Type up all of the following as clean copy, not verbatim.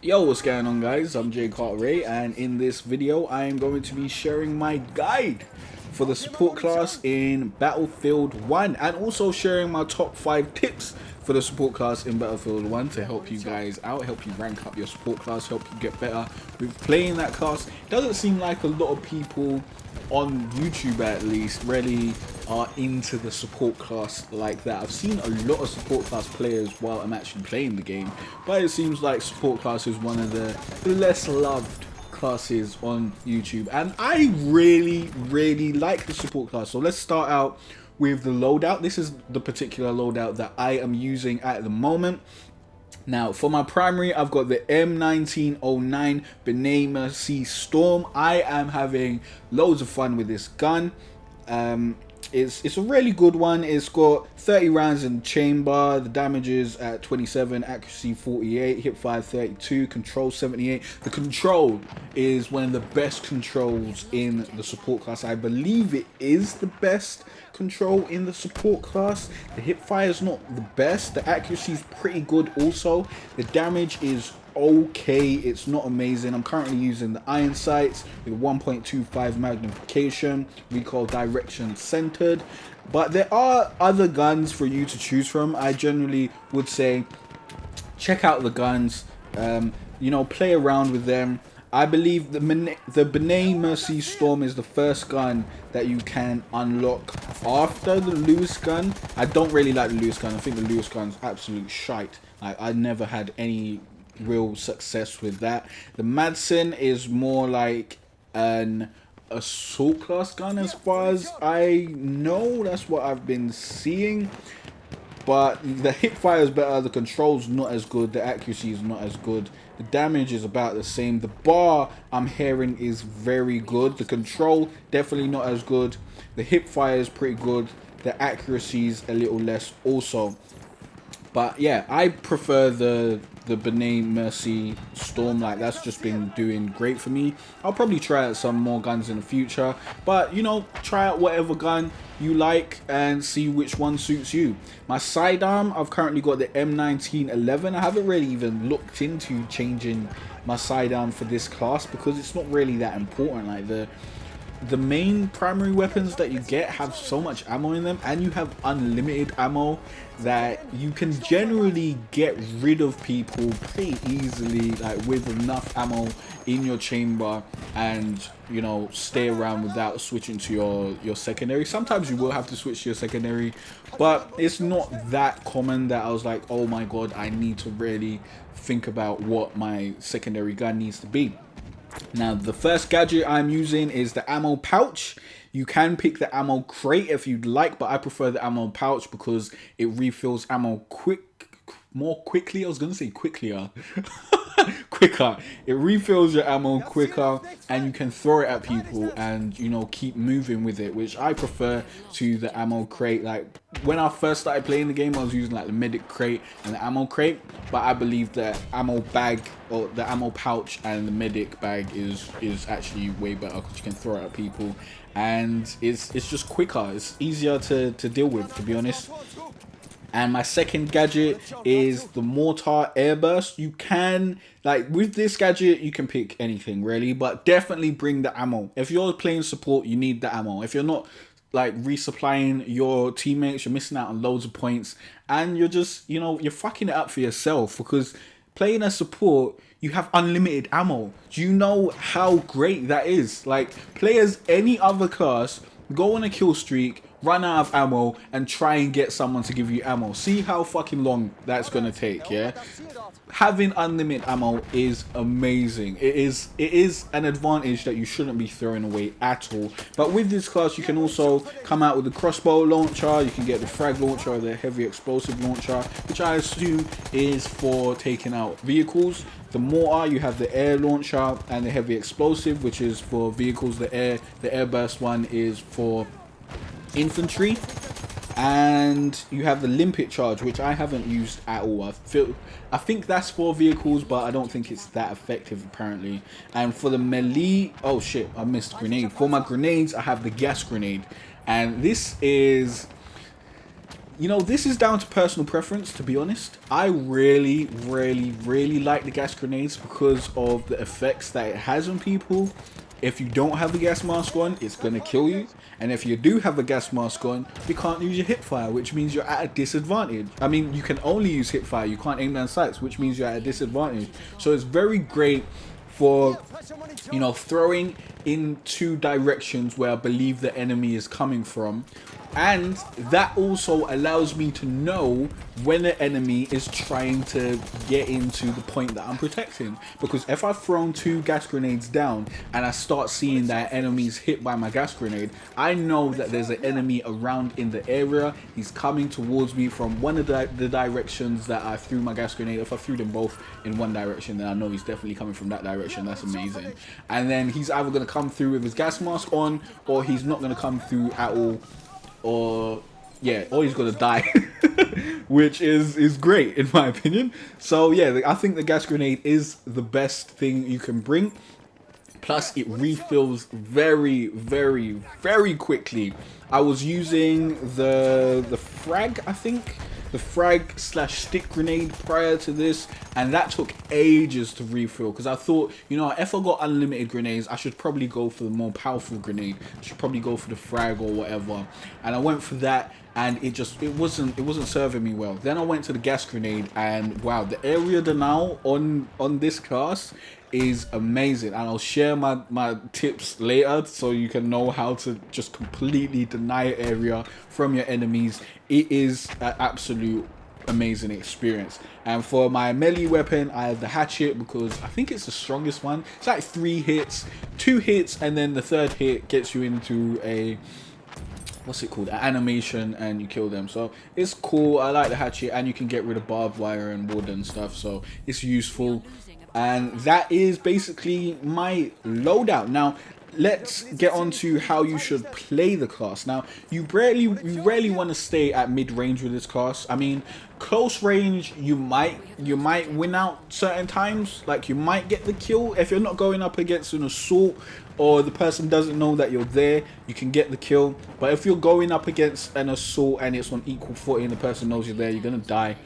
Yo, what's going on, guys? I'm Jay Cartere, and in this video I am going to be sharing my guide for the support class in Battlefield 1 and also sharing my top 5 tips for the support class in Battlefield 1 to help you guys out, help you rank up your support class, help you get better with playing that class. It doesn't seem like a lot of people on YouTube at least really are into the support class like that. I've seen a lot of support class players while I'm actually playing the game, but it seems like support class is one of the less loved classes on YouTube, and I really like the support class. So let's start out with the loadout. This is the particular loadout that I am using at the moment. Now, for my primary, I've got the M1909 B'nai Mercy Storm. I am having loads of fun with this gun. It's a really good one. It's got 30 rounds in the chamber. The damage is at 27, accuracy 48, hipfire 32, control 78. The control is one of the best controls in the support class. I believe it is the best control in the support class. The hipfire is not the best. The accuracy is pretty good also. The damage is okay, it's not amazing. I'm currently using the iron sights with 1.25 magnification, recoil direction centered, but there are other guns for you to choose from. I generally would say check out the guns, you know, play around with them. I believe the B'nai Mercy Storm is the first gun that you can unlock after the Lewis gun. I don't really like the Lewis gun. I think the Lewis gun's absolute shite. I never had any real success with that. The Madsen is more like an assault class gun as far as I know. That's what I've been seeing. But the hipfire is better, the control's not as good, the accuracy is not as good, the damage is about the same. The bar I'm hearing is very good, the control definitely not as good, the hipfire is pretty good, the accuracy is a little less also. But yeah, I prefer the B'nai Mercy Storm. Like, that's just been doing great for me. I'll probably try out some more guns in the future, but you know, try out whatever gun you like and see which one suits you. My sidearm, I've currently got the M1911. I haven't really even looked into changing my sidearm for this class because it's not really that important. Like, the main primary weapons that you get have so much ammo in them, and you have unlimited ammo that you can generally get rid of people pretty easily, like with enough ammo in your chamber, and you know, stay around without switching to your secondary. Sometimes you will have to switch to your secondary, but it's not that common that I was like, oh my god, I need to really think about what my secondary gun needs to be. Now, the first gadget I'm using is the ammo pouch. You can pick the ammo crate if you'd like, but I prefer the ammo pouch because it refills ammo more quickly. I was going to say quicklier. Quicker. It refills your ammo quicker, and you can throw it at people and, you know, keep moving with it, which I prefer to the ammo crate. Like, when I first started playing the game, I was using like the medic crate and the ammo crate, but I believe the ammo bag, or the ammo pouch, and the medic bag is actually way better because you can throw it at people, and it's just quicker. It's easier to deal with, to be honest. And my second gadget is the mortar airburst. You can, like, with this gadget, you can pick anything really, but definitely bring the ammo. If you're playing support, you need the ammo. If you're not like resupplying your teammates, you're missing out on loads of points, and you're just, you know, you're fucking it up for yourself, because playing as support, you have unlimited ammo. Do you know how great that is? Like, play as any other class, go on a kill streak, run out of ammo, and try and get someone to give you ammo. See how fucking long that's gonna take, yeah? Having unlimited ammo is amazing. It is an advantage that you shouldn't be throwing away at all. But with this class, you can also come out with the crossbow launcher, you can get the frag launcher or the heavy explosive launcher, which I assume is for taking out vehicles. The mortar, you have the air launcher and the heavy explosive, which is for vehicles. The airburst one is for infantry, and you have the limpet charge, which I haven't used at all. I think that's for vehicles, but I don't think it's that effective apparently. And for the melee, oh shit, I missed grenade. For my grenades, I have the gas grenade, and this is you know, this is down to personal preference, to be honest. I really like the gas grenades because of the effects that it has on people. If you don't have the gas mask on, it's going to kill you. And if you do have a gas mask on, you can't use your hip fire, which means you're at a disadvantage. I mean, you can only use hip fire. You can't aim down sights, which means you're at a disadvantage. So it's very great for, you know, throwing in two directions where I believe the enemy is coming from. And that also allows me to know when the enemy is trying to get into the point that I'm protecting. Because if I've thrown two gas grenades down and I start seeing that enemy's hit by my gas grenade, I know that there's an enemy around in the area. He's coming towards me from one of the directions that I threw my gas grenade. If I threw them both in one direction, then I know he's definitely coming from that direction. That's amazing. And then he's either going to come through with his gas mask on, or he's not going to come through at all. Or he's gonna die. Which is great in my opinion. So yeah, I think the gas grenade is the best thing you can bring. Plus it refills very quickly. I was using the frag, I think, the frag / stick grenade prior to this, and that took ages to refill because I thought, you know, if I got unlimited grenades, I should probably go for the more powerful grenade. I should probably go for the frag or whatever, and I went for that, and it wasn't serving me well. Then I went to the gas grenade, and wow, the area denial on this class is amazing, and I'll share my tips later so you can know how to just completely deny an area from your enemies. It is an absolute amazing experience. And for my melee weapon, I have the hatchet because I think it's the strongest one. It's like 3 hits, 2 hits, and then the 3rd hit gets you into a, what's it called, an animation, and you kill them. So it's cool. I like the hatchet, and you can get rid of barbed wire and wood and stuff, so it's useful. And that is basically my loadout. Now let's get on to how you should play the class. Now you rarely want to stay at mid-range with this class. I mean, close range you might win out certain times, like you might get the kill if you're not going up against an assault or the person doesn't know that you're there. You can get the kill. But if you're going up against an assault and it's on equal footing, the person knows you're there, you're gonna die.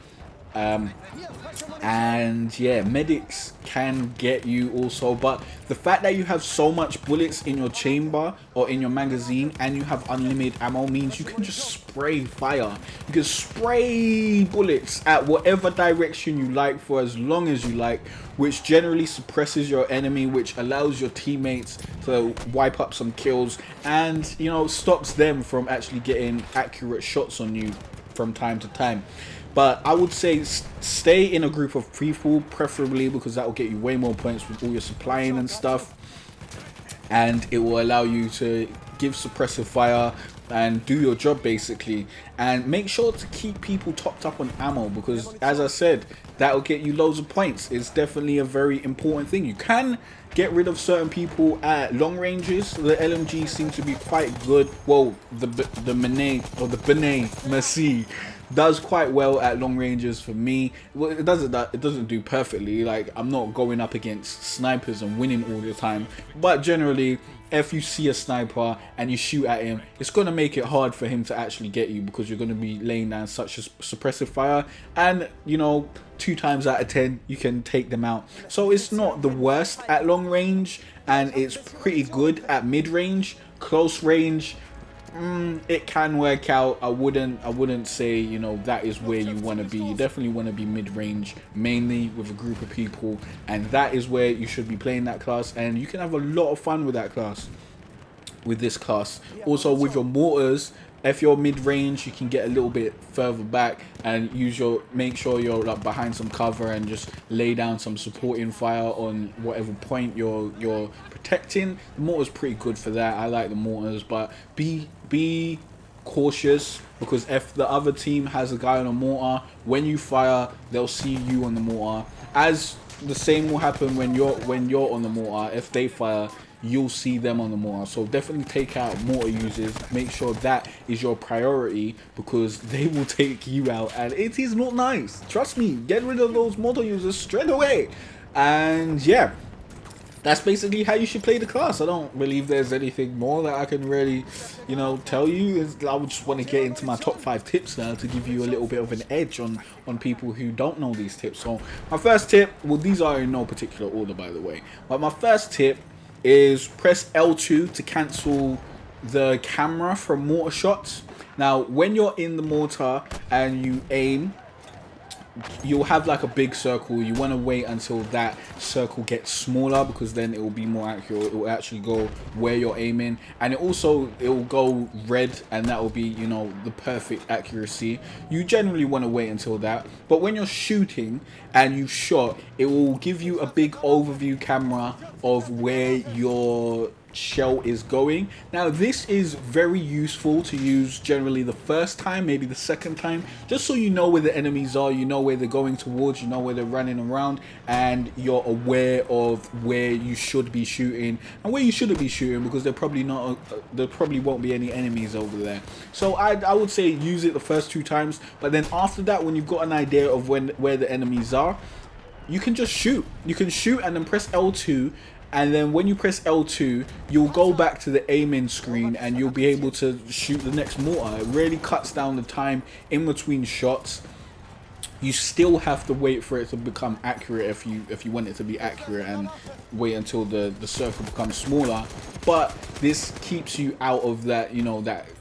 And yeah, medics can get you also, but the fact that you have so much bullets in your chamber or in your magazine and you have unlimited ammo means you can just spray fire. You can spray bullets at whatever direction you like for as long as you like, which generally suppresses your enemy, which allows your teammates to wipe up some kills and, you know, stops them from actually getting accurate shots on you from time to time. But I would say stay in a group of people, preferably, because that will get you way more points with all your supplying and stuff. And it will allow you to give suppressive fire and do your job basically. And make sure to keep people topped up on ammo, because as I said, that will get you loads of points. It's definitely a very important thing. You can get rid of certain people at long ranges. The LMG seems to be quite good. Well, the Benet Merci does quite well at long ranges for me. Well, it doesn't do perfectly. Like, I'm not going up against snipers and winning all the time, but generally if you see a sniper and you shoot at him, it's going to make it hard for him to actually get you, because you're going to be laying down such a suppressive fire, and you know, 2 times out of 10 you can take them out. So it's not the worst at long range, and it's pretty good at mid range. Close range, it can work out. I wouldn't say, you know, that is where you want to be. You definitely want to be mid-range, mainly with a group of people, and that is where you should be playing that class, and you can have a lot of fun with that class, with this class. Also with your mortars, if you're mid-range, you can get a little bit further back and make sure you're like behind some cover and just lay down some supporting fire on whatever point you're protecting. The mortar's pretty good for that. I like the mortars, but be cautious, because if the other team has a guy on a mortar, when you fire, they'll see you on the mortar. As the same will happen when you're on the mortar. If they fire, you'll see them on the mortar. So definitely take out mortar users. Make sure that is your priority, because they will take you out, and it is not nice. Trust me, get rid of those mortar users straight away. And yeah, that's basically how you should play the class. I don't believe there's anything more that I can really, tell you. I would just want to get into my top 5 tips now to give you a little bit of an edge on people who don't know these tips. So my first tip, well, these are in no particular order, by the way, but my first tip is press L2 to cancel the camera from mortar shots. Now, when you're in the mortar and you aim, you'll have like a big circle. You want to wait until that circle gets smaller, because then it will be more accurate. It will actually go where you're aiming, and it will go red, and that will be, the perfect accuracy. You generally want to wait until that. But when you're shooting and you've shot, it will give you a big overview camera of where your shell is going. Now, this is very useful to use generally the first time, maybe the second time, just so you know where the enemies are, you know where they're going towards, you know where they're running around, and you're aware of where you should be shooting and where you shouldn't be shooting, because there probably won't be any enemies over there. So I would say use it the first 2 times, but then after that, when you've got an idea of where the enemies are, you can just shoot. You can shoot and then press L2. And then when you press L2, you'll go back to the aiming screen and you'll be able to shoot the next mortar. It really cuts down the time in between shots. You still have to wait for it to become accurate if you want it to be accurate, and wait until the circle becomes smaller. But this keeps you out of that,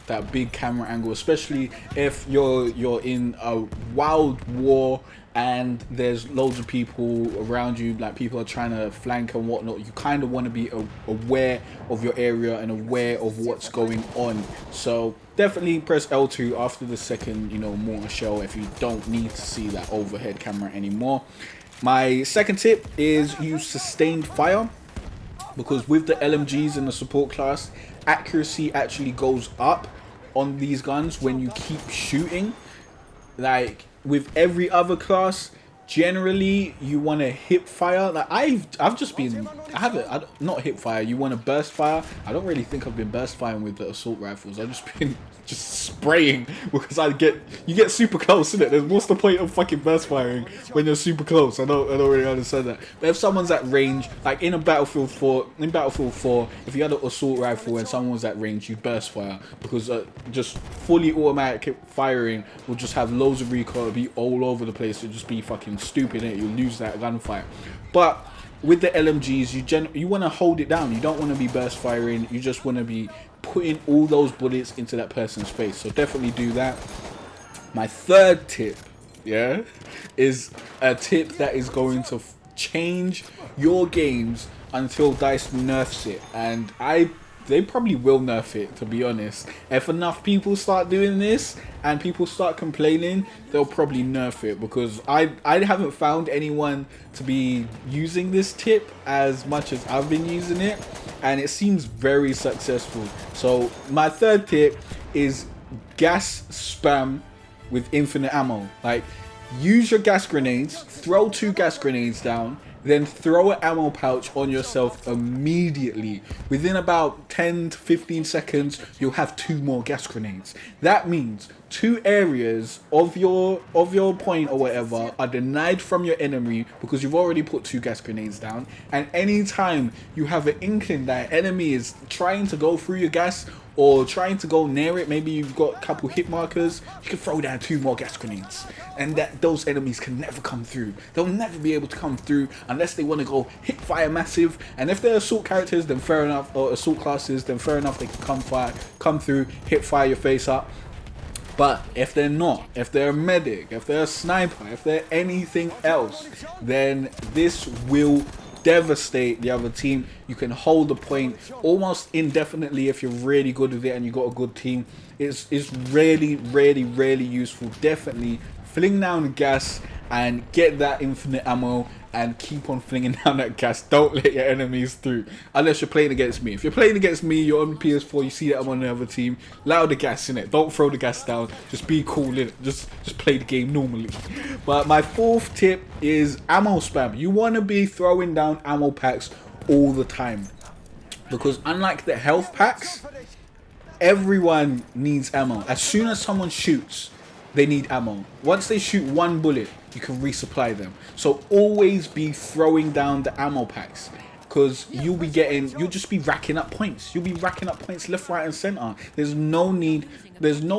that big camera angle, especially if you're in a wild war and there's loads of people around you, like people are trying to flank and whatnot. You kind of want to be aware of your area and aware of what's going on. So definitely press L2 after the second, mortar shell, if you don't need to see that overhead camera anymore. My second tip is use sustained fire, because with the LMGs in the support class, accuracy actually goes up on these guns when you keep shooting. Like with every other class, generally you want to hip fire. Like I've just been, not hip fire, you want to burst fire. I don't really think I've been burst firing with the assault rifles. I've just been spraying, because you get super close, innit? What's the point of fucking burst firing when you're super close? I don't really understand that. But if someone's at range, like in Battlefield 4, if you had an assault rifle and someone was at range, you burst fire, because just fully automatic firing will just have loads of recoil, be all over the place. It'll just be fucking stupid, innit? You'll lose that gunfight. But with the LMGs, you want to hold it down. You don't want to be burst firing. You just want to be putting all those bullets into that person's face. So definitely do that. My third tip, is a tip that is going to change your games until DICE nerfs it. And they probably will nerf it, to be honest. If enough people start doing this and people start complaining, they'll probably nerf it, because I haven't found anyone to be using this tip as much as I've been using it, and it seems very successful. So my third tip is gas spam with infinite ammo. Like, use your gas grenades, throw 2 gas grenades down, then throw an ammo pouch on yourself immediately. Within about 10 to 15 seconds, you'll have 2 more gas grenades. That means 2 areas of your point or whatever are denied from your enemy, because you've already put 2 gas grenades down. And anytime you have an inkling that an enemy is trying to go through your gas or trying to go near it, maybe you've got a couple hit markers, you can throw down 2 more gas grenades, and those enemies can never come through. They'll never be able to come through unless they want to go hit fire massive. And if they're assault characters, then fair enough, or assault classes, then fair enough, they can come through, hit fire your face up. But if they're not, if they're a medic, if they're a sniper, if they're anything else, then this will devastate the other team. You can hold the point almost indefinitely if you're really good with it and you got a good team. It's really, really, really useful. Definitely fling down the gas and get that infinite ammo and keep on flinging down that gas. Don't let your enemies through, unless you're playing against me. If you're playing against me, you're on PS4, you see that I'm on the other team, allow the gas in it. Don't throw the gas down. Just be cool in it. Just play the game normally. But my fourth tip is ammo spam. You want to be throwing down ammo packs all the time, because unlike the health packs, everyone needs ammo. As soon as someone shoots, they need ammo. Once they shoot 1 bullet, you can resupply them. So always be throwing down the ammo packs, because you'll just be racking up points. You'll be racking up points left, right, and center. There's no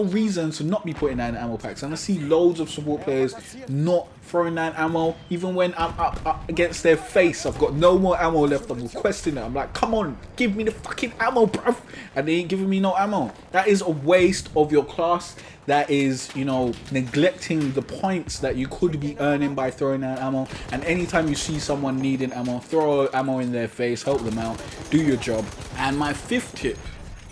reason to not be putting that in ammo packs. And I see loads of support players not throwing down ammo, even when I'm up against their face. I've got no more ammo left. I'm requesting it. I'm like, come on, give me the fucking ammo, bruv. And they ain't giving me no ammo. That is a waste of your class. That is, you know, neglecting the points that you could be earning by throwing out ammo. And anytime you see someone needing ammo, throw ammo in their face, help them out, do your job. And my fifth tip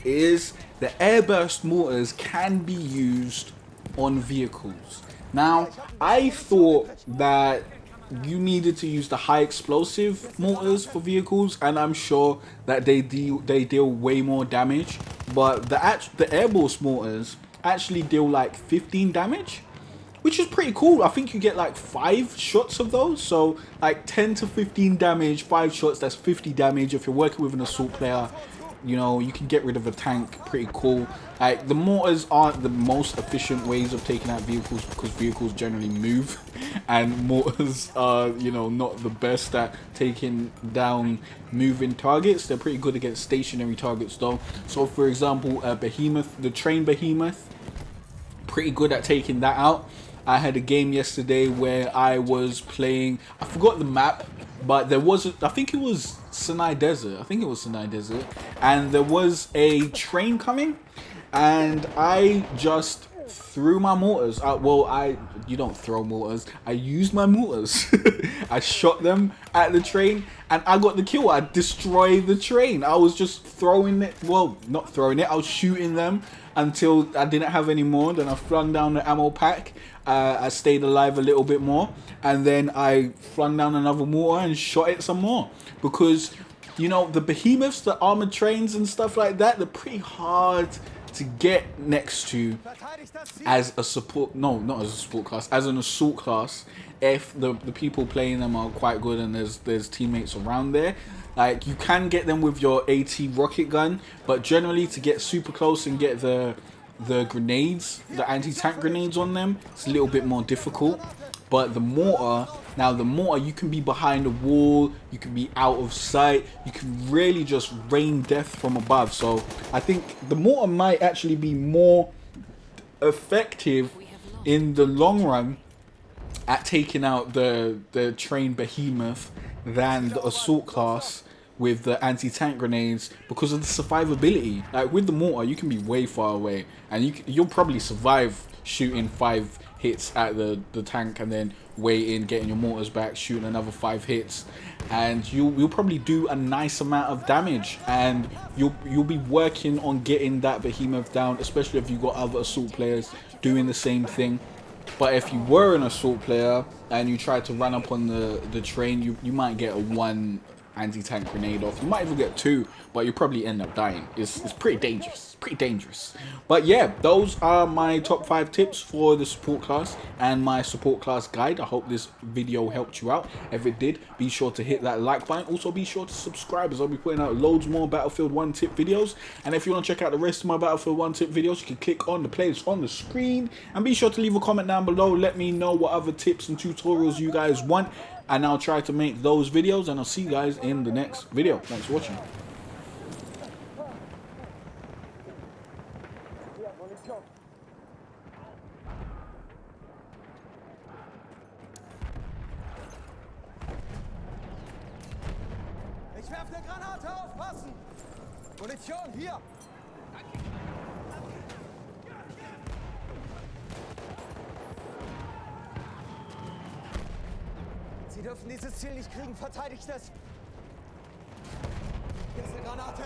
is the airburst mortars can be used on vehicles. Now, I thought that you needed to use the high explosive mortars for vehicles, and I'm sure that they deal way more damage. But the airburst mortars actually deal like 15 damage, which is pretty cool. I think you get like 5 shots of those, so like 10 to 15 damage, 5 shots, that's 50 damage. If you're working with an assault player, you know, you can get rid of a tank pretty cool. Like, the mortars aren't the most efficient ways of taking out vehicles because vehicles generally move, and mortars are, you know, not the best at taking down moving targets. They're pretty good against stationary targets though. So for example, behemoth, the train behemoth, pretty good at taking that out. I had a game yesterday where I was playing, I forgot the map, but there was I think it was Sinai Desert. And there was a train coming, and I just threw my mortars out. Well, you don't throw mortars. I used my mortars. I shot them at the train, and I got the kill. I destroyed the train. I was just throwing it. Well, not throwing it. I was shooting them until I didn't have any more. Then I flung down the ammo pack. I stayed alive a little bit more, and then I flung down another mortar and shot it some more. Because, you know, the behemoths, the armored trains and stuff like that, they're pretty hard to get next to as a support, no, not as a support class, as an assault class, if the people playing them are quite good and there's teammates around there. Like, you can get them with your AT rocket gun, but generally to get super close and get the grenades, the anti-tank grenades on them, it's a little bit more difficult. But the mortar, you can be behind a wall, you can be out of sight, you can really just rain death from above. So I think the mortar might actually be more effective in the long run at taking out the train behemoth than the assault class with the anti-tank grenades, because of the survivability. Like, with the mortar, you can be way far away, and you'll probably survive shooting 5 hits at the tank, and then wait in, getting your mortars back, shooting another 5 hits, and you'll probably do a nice amount of damage, and you'll be working on getting that behemoth down, especially if you've got other assault players doing the same thing. But if you were an assault player and you tried to run up on the train, you might get a 1 anti-tank grenade off. You might even get 2, but you probably end up dying. It's pretty dangerous. But yeah, those are my top 5 tips for the support class and my support class guide. I hope this video helped you out. If it did, be sure to hit that like button. Also, be sure to subscribe, as I'll be putting out loads more Battlefield 1 tip videos. And if you want to check out the rest of my Battlefield 1 tip videos, you can click on the playlist on the screen, and be sure to leave a comment down below. Let me know what other tips and tutorials you guys want, and I'll try to make those videos, and I'll see you guys in the next video. Thanks for watching. Ich werf eine Granate, aufpassen! Munition, hier! Sie dürfen dieses Ziel nicht kriegen, verteidigt es! Hier ist eine Granate!